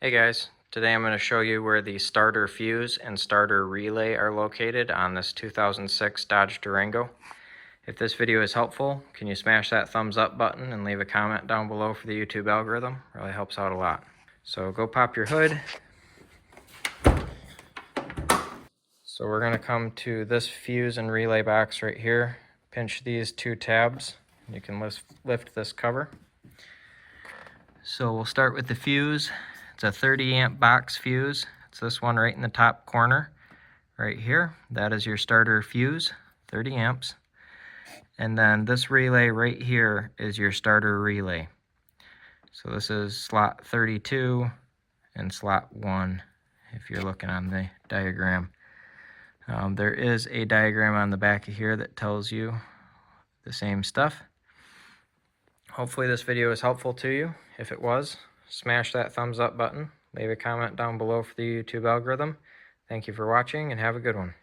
Hey guys, today I'm going to show you where the starter fuse and starter relay are located on this 2006 Dodge Durango. If this video is helpful, can you smash that thumbs up button and leave a comment down below for the YouTube algorithm? Really helps out a lot. So go pop your hood. So we're going to come to this fuse and relay box right here. Pinch these two tabs. You can lift this cover. So we'll start with the fuse. It's a 30 amp box fuse. It's this one right in the top corner right here. That is your starter fuse, 30 amps. And then this relay right here is your starter relay. So this is slot 32 and slot 1 if you're looking on the diagram. There is a diagram on the back of here that tells you the same stuff. Hopefully this video is helpful to you. If it was, smash that thumbs up button. Leave a comment down below for the YouTube algorithm. Thank you for watching and have a good one.